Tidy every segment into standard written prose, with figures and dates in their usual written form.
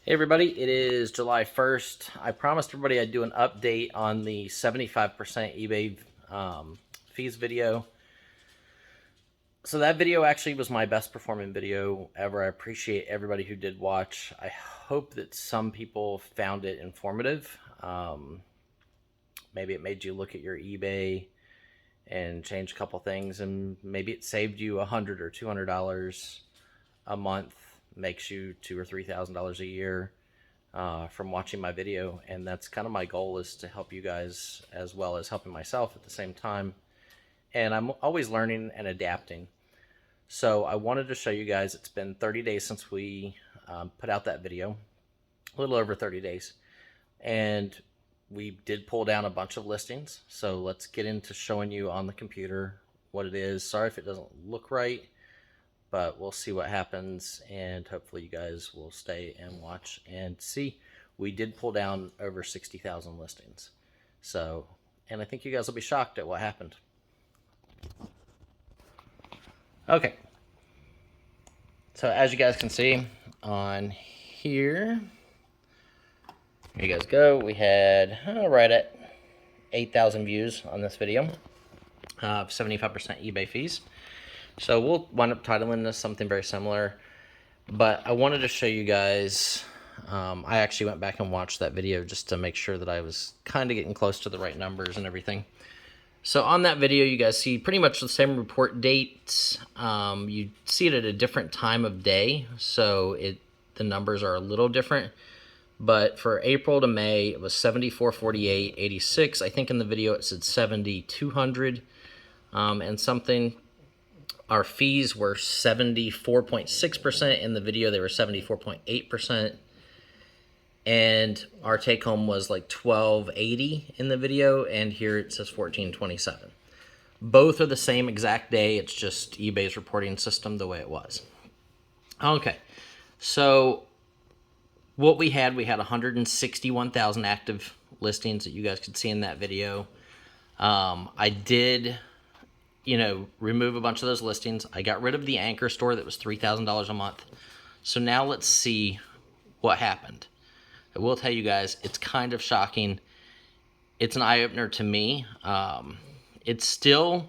Hey everybody, it is July 1st. I promised everybody I'd do an update on the 75% eBay fees video. So that video actually was my best performing video ever. I appreciate everybody who did watch. I hope that some people found it informative. Maybe it made you look at your eBay and change a couple things, and maybe it saved you $100 or $200 a month, makes you $2,000 or $3,000 a year from watching my video. And that's kind of my goal, is to help you guys as well as helping myself at the same time. And I'm always learning and adapting. So I wanted to show you guys, it's been 30 days since we put out that video, a little over 30 days. And we did pull down a bunch of listings. So let's get into showing you on the computer what it is. Sorry if it doesn't look right, but we'll see what happens, and hopefully you guys will stay and watch and see. We did pull down over 60,000 listings. So, and I think you guys will be shocked at what happened. Okay. So as you guys can see on here you guys go. We had right at 8,000 views on this video of 75% eBay fees. So we'll wind up titling this something very similar, but I wanted to show you guys, I actually went back and watched that video just to make sure that I was kind of getting close to the right numbers and everything. So on that video, you guys see pretty much the same report dates. You see it at a different time of day, so the numbers are a little different. But for April to May, it was 7448, 86. I think in the video it said 7200 and something. Our fees were 74.6%. In the video, they were 74.8%. And our take home was like 1280 in the video, and here it says 1427. Both are the same exact day. It's just eBay's reporting system the way it was. Okay, so what we had 161,000 active listings that you guys could see in that video. I did, remove a bunch of those listings. I got rid of the anchor store that was $3,000 a month. So now let's see what happened. I will tell you guys, it's kind of shocking. It's an eye-opener to me. It still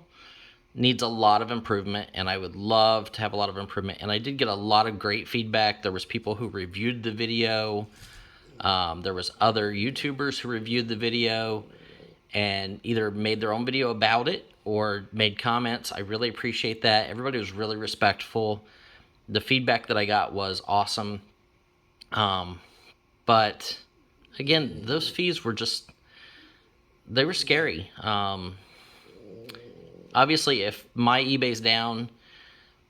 needs a lot of improvement, and I would love to have a lot of improvement. And I did get a lot of great feedback. There was people who reviewed the video. There was other YouTubers who reviewed the video and either made their own video about it or made comments. I really appreciate that. Everybody was really respectful. The feedback that I got was awesome. But again, those fees were they were scary. Obviously, if my eBay's down,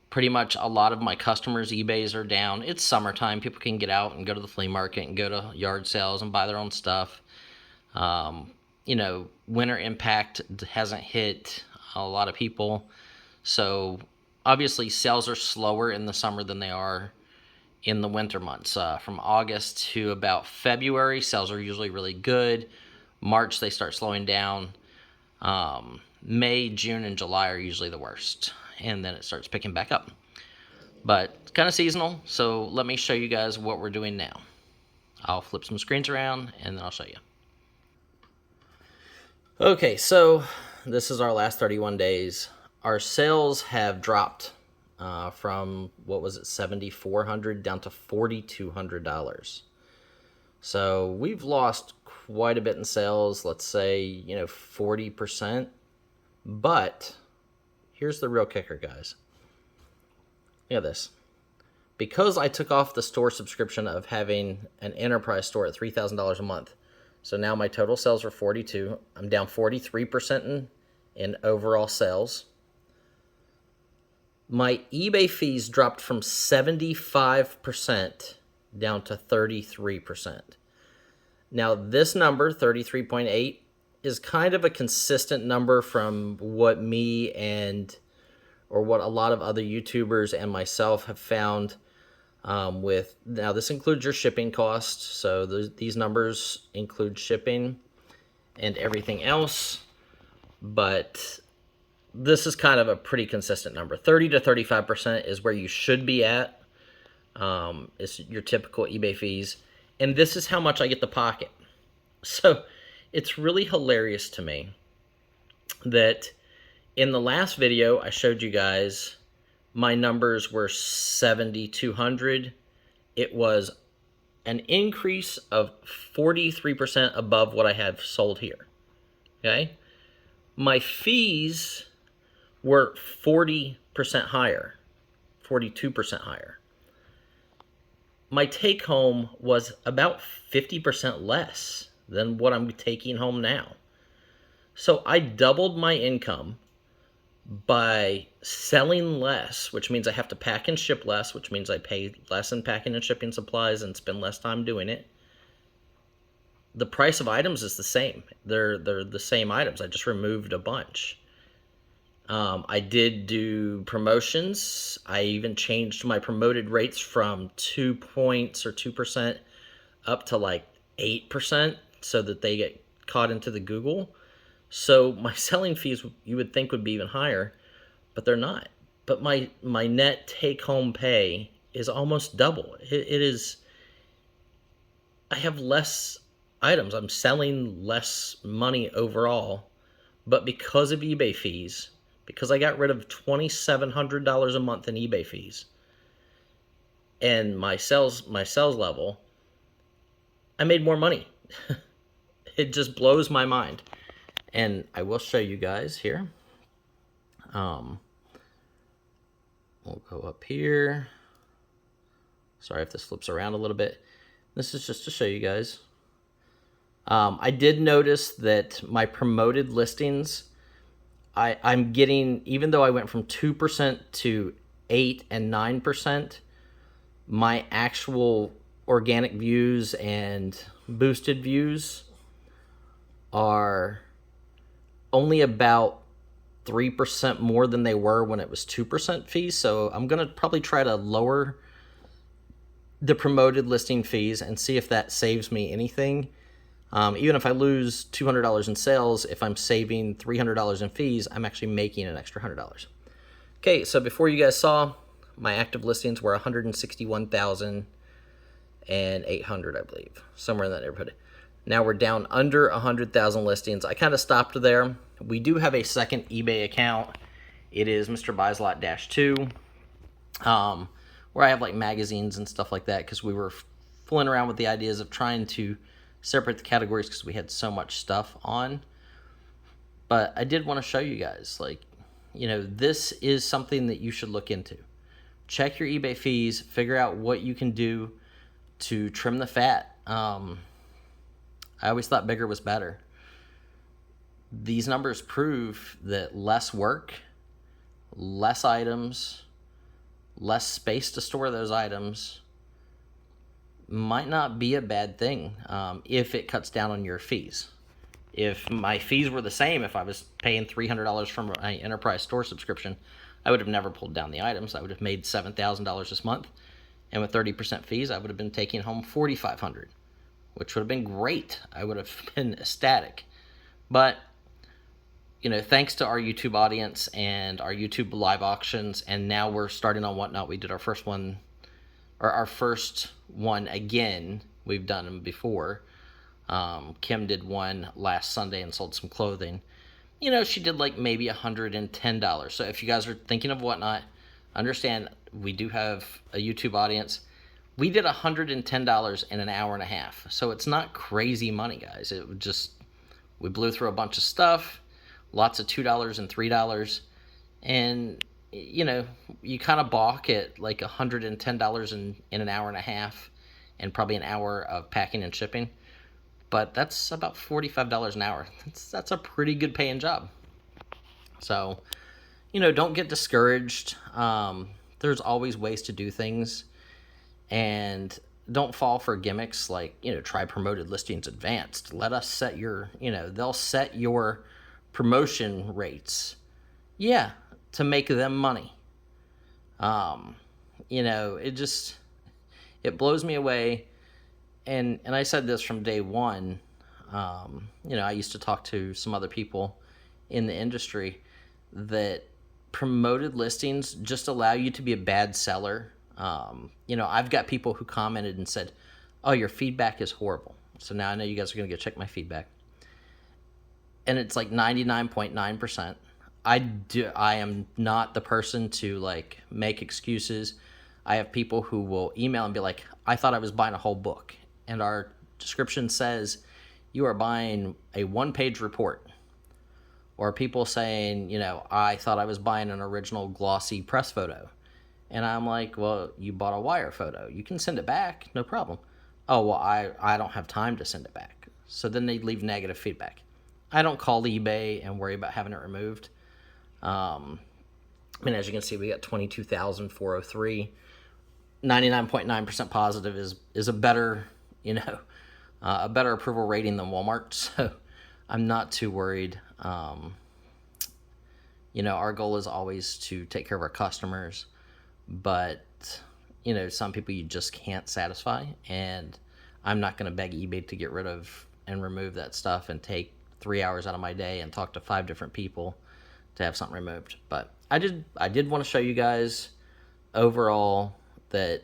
pretty much a lot of my customers' eBays are down. It's summertime. People can get out and go to the flea market and go to yard sales and buy their own stuff. Winter impact hasn't hit a lot of people. So obviously sales are slower in the summer than they are in the winter months. From August to about February, sales are usually really good. March, they start slowing down. May, June, and July are usually the worst, and then it starts picking back up. But it's kind of seasonal, so let me show you guys what we're doing now. I'll flip some screens around, and then I'll show you. Okay, so this is our last 31 days. Our sales have dropped from, what was it, $7,400 down to $4,200. So we've lost quite a bit in sales, let's say, 40%. But here's the real kicker, guys. Look at this. Because I took off the store subscription of having an enterprise store at $3,000 a month, so now my total sales are 42. I'm down 43% in overall sales. My eBay fees dropped from 75% down to 33%. Now this number, 33.8, is kind of a consistent number from what me or what a lot of other YouTubers and myself have found now this includes your shipping costs. So these numbers include shipping and everything else, but this is kind of a pretty consistent number. 30 to 35% is where you should be at. It's your typical eBay fees. And this is how much I get to pocket. So it's really hilarious to me that in the last video I showed you guys my numbers were 7,200. It was an increase of 43% above what I have sold here. Okay? My fees were 40% higher, 42% higher. My take home was about 50% less than what I'm taking home now. So I doubled my income by selling less, which means I have to pack and ship less, which means I pay less in packing and shipping supplies and spend less time doing it. The price of items is the same. They're the same items. I just removed a bunch. I did do promotions. I even changed my promoted rates from 2 points or 2% up to like 8% so that they get caught into the Google. So my selling fees, you would think, would be even higher, but they're not. But my net take-home pay is almost double. It is, I have less items. I'm selling less money overall, but because of eBay fees, because I got rid of $2,700 a month in eBay fees, and my sales level, I made more money. It just blows my mind. And I will show you guys here. We'll go up here. Sorry if this flips around a little bit. This is just to show you guys. I did notice that my promoted listings, I'm getting, even though I went from 2% to 8 and 9%, my actual organic views and boosted views are only about 3% more than they were when it was 2% fees. So I'm going to probably try to lower the promoted listing fees and see if that saves me anything. Even if I lose $200 in sales, if I'm saving $300 in fees, I'm actually making an extra $100. Okay, so before you guys saw, my active listings were 161,800, I believe, somewhere in that neighborhood. Now we're down under 100,000 listings. I kind of stopped there. We do have a second eBay account. It is Mr. Buysalot-2, where I have like magazines and stuff like that, because we were fooling around with the ideas of trying to separate the categories because we had so much stuff on. But I did want to show you guys, like, you know, this is something that you should look into. Check your eBay fees, figure out what you can do to trim the fat. I always thought bigger was better. These numbers prove that less work, less items, less space to store those items might not be a bad thing if it cuts down on your fees. If my fees were the same, if I was paying $300 from an enterprise store subscription, I would have never pulled down the items. I would have made $7,000 this month. And with 30% fees, I would have been taking home $4,500, which would have been great. I would have been ecstatic. But, you know, thanks to our YouTube audience and our YouTube live auctions, and now we're starting on Whatnot. We did our first one, or our first one again. We've done them before. Kim did one last Sunday and sold some clothing. You know, she did like maybe $110. So if you guys are thinking of Whatnot, understand we do have a YouTube audience. We did $110 in an hour and a half. So it's not crazy money, guys. It would just, we blew through a bunch of stuff, lots of $2 and $3. And, you know, you kind of balk at like $110 in an hour and a half and probably an hour of packing and shipping. But that's about $45 an hour. That's a pretty good paying job. So, you know, don't get discouraged. There's always ways to do things. And don't fall for gimmicks like, you know, try promoted listings advanced. Let us set your, you know, they'll set your promotion rates. Yeah, to make them money. You know, it blows me away. And I said this from day one. You know, I used to talk to some other people in the industry that promoted listings just allow you to be a bad seller. You know, I've got people who commented and said, oh, your feedback is horrible. So now I know you guys are going to go check my feedback. And it's like 99.9%. I am not the person to like make excuses. I have people who will email and be like, I thought I was buying a whole book. And our description says you are buying a 1-page report. Or people saying, you know, I thought I was buying an original glossy press photo. And I'm like, well, you bought a wire photo. You can send it back, no problem. Oh, well, I don't have time to send it back. So then they leave negative feedback. I don't call eBay and worry about having it removed. I mean, as you can see, we got 22,403. 99.9% positive is a better, you know, a better approval rating than Walmart. So I'm not too worried. You know, our goal is always to take care of our customers, but you know, some people you just can't satisfy, and I'm not going to beg eBay to get rid of and remove that stuff and take 3 hours out of my day and talk to 5 different people to have something removed. But I did want to show you guys overall that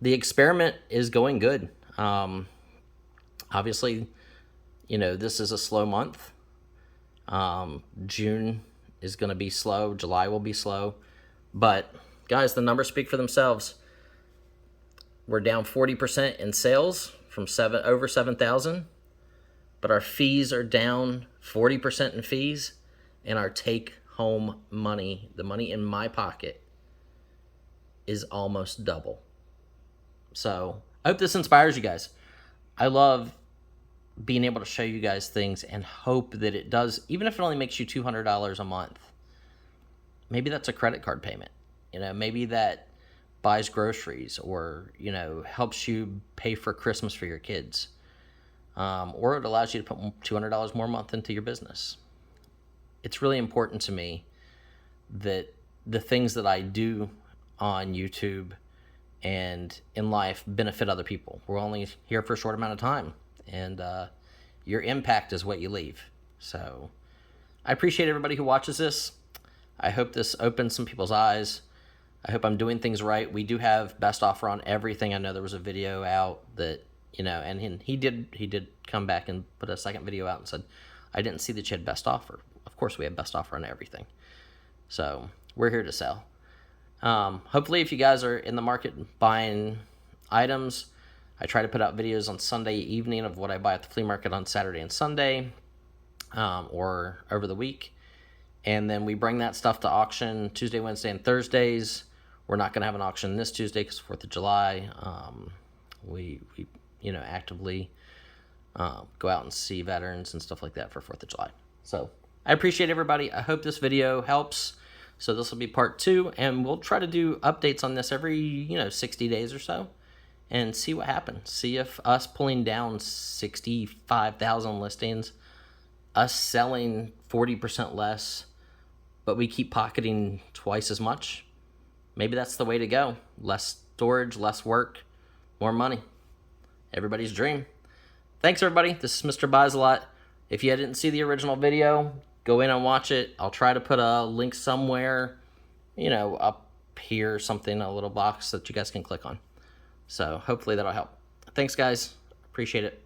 the experiment is going good. Obviously, you know, this is a slow month. June is going to be slow. July will be slow. But guys, the numbers speak for themselves. We're down 40% in sales from over 7,000, but our fees are down 40% in fees, and our take-home money, the money in my pocket, is almost double. So I hope this inspires you guys. I love being able to show you guys things and hope that it does, even if it only makes you $200 a month. Maybe that's a credit card payment. You know, maybe that buys groceries, or, you know, helps you pay for Christmas for your kids. Or it allows you to put $200 more a month into your business. It's really important to me that the things that I do on YouTube and in life benefit other people. We're only here for a short amount of time, and your impact is what you leave. So I appreciate everybody who watches this. I hope this opens some people's eyes. I hope I'm doing things right. We do have best offer on everything. I know there was a video out that, you know, and he did come back and put a second video out and said, I didn't see that you had best offer. Of course we have best offer on everything. So we're here to sell. Hopefully if you guys are in the market buying items, I try to put out videos on Sunday evening of what I buy at the flea market on Saturday and Sunday, or over the week. And then we bring that stuff to auction Tuesday, Wednesday, and Thursdays. We're not going to have an auction this Tuesday because 4th of July. We you know, actively go out and see veterans and stuff like that for 4th of July. So I appreciate everybody. I hope this video helps. So this will be part 2, and we'll try to do updates on this every, you know, 60 days or so, and see what happens. See if us pulling down 65,000 listings, us selling 40% less, but we keep pocketing twice as much. Maybe that's the way to go. Less storage, less work, more money. Everybody's dream. Thanks, everybody. This is Mr. Buysalot. If you didn't see the original video, go in and watch it. I'll try to put a link somewhere, you know, up here, something, a little box that you guys can click on. So hopefully that'll help. Thanks, guys. Appreciate it.